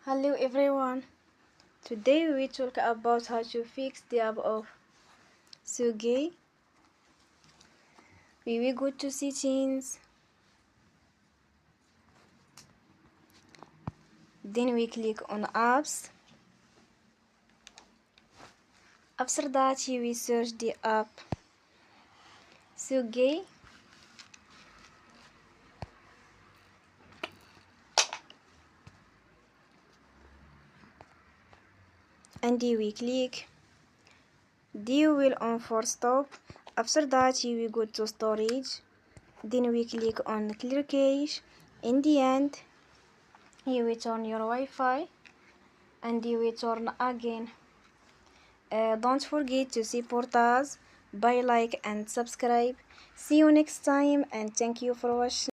Hello everyone. Today we talk about how to fix the app of SoGé. We will go to settings. Then we click on apps. After that we search the app SoGé. And we click. You will on for stop. After that we go to storage. Then we click on clear cache. In the end you will turn your Wi-Fi and you will turn again. Don't forget to support us by like and subscribe. See you next time and thank you for watching.